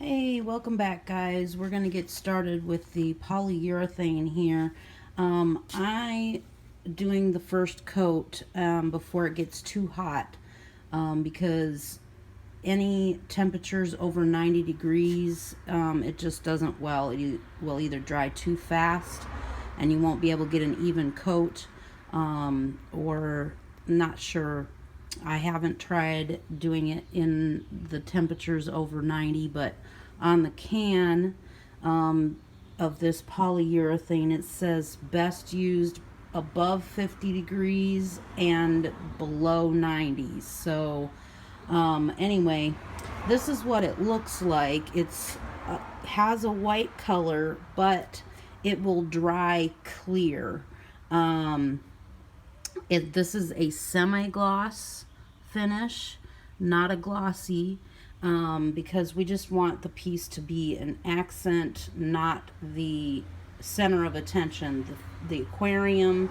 Hey, welcome back, guys. We're going to get started with the polyurethane here. I doing the first coat before it gets too hot because any temperatures over 90 degrees, it just doesn't, well, it will either dry too fast and you won't be able to get an even coat, or not sure. I haven't tried doing it in the temperatures over 90, but on the can of this polyurethane, it says best used above 50 degrees and below 90. So anyway, this is what it looks like. It's has a white color, but it will dry clear. This is a semi-gloss finish, not a glossy, because we just want the piece to be an accent, not the center of attention. The aquarium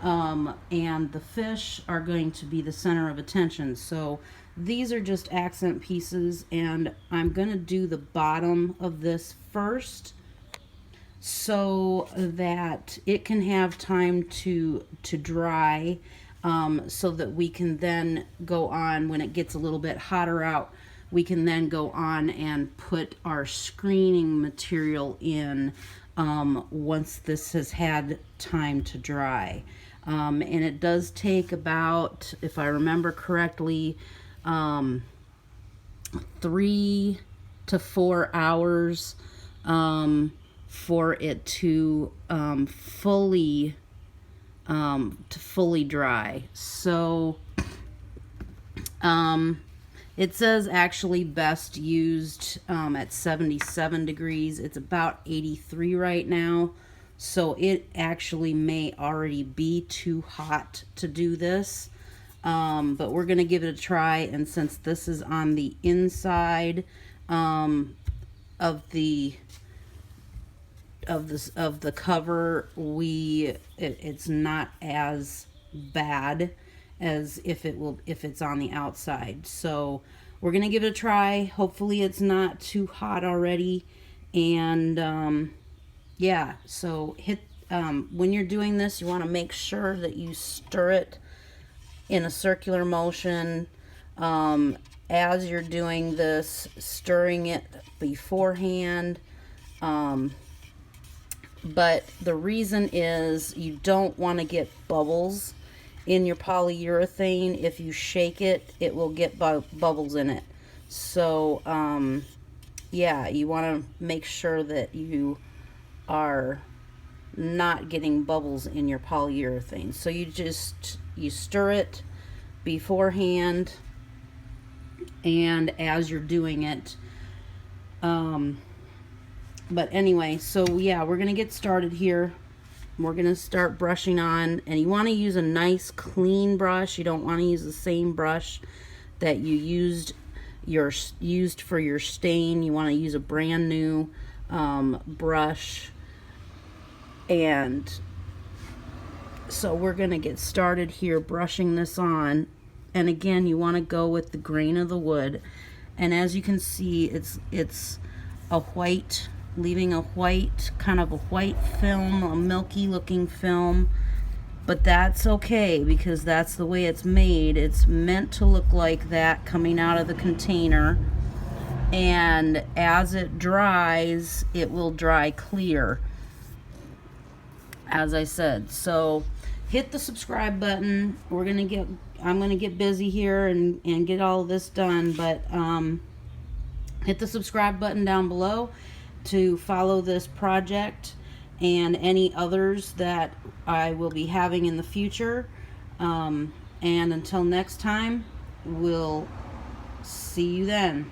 and the fish are going to be the center of attention. So these are just accent pieces, and I'm going to do the bottom of this first so that it can have time to dry, so that we can then go on when it gets a little bit hotter out. We can then go on and put our screening material in once this has had time to dry. And it does take about, if I remember correctly, 3 to 4 hours for it to fully dry. So it says actually best used at 77 degrees. It's about 83 right now, so it actually may already be too hot to do this, but we're gonna give it a try. And since this is on the inside of the cover, it's not as bad as if it's on the outside. So we're gonna give it a try. Hopefully it's not too hot already. And yeah, so when you're doing this, you want to make sure that you stir it in a circular motion as you're doing this, stirring it beforehand. But the reason is you don't want to get bubbles in your polyurethane. If you shake it, it will get bubbles in it. So yeah, you want to make sure that you are not getting bubbles in your polyurethane. So you stir it beforehand and as you're doing it. But anyway, so yeah, we're gonna get started here. We're gonna start brushing on, and you want to use a nice clean brush. You don't want to use the same brush that you used for your stain. You want to use a brand new brush. And so we're gonna get started here brushing this on. And again, you want to go with the grain of the wood. And as you can see, it's a white, leaving a white, kind of a white film, a milky looking film. But that's okay, because that's the way it's made. It's meant to look like that coming out of the container. And as it dries, it will dry clear, as I said. So hit the subscribe button. I'm gonna get busy here and get all of this done, but hit the subscribe button down below to follow this project and any others that I will be having in the future. And until next time, we'll see you then.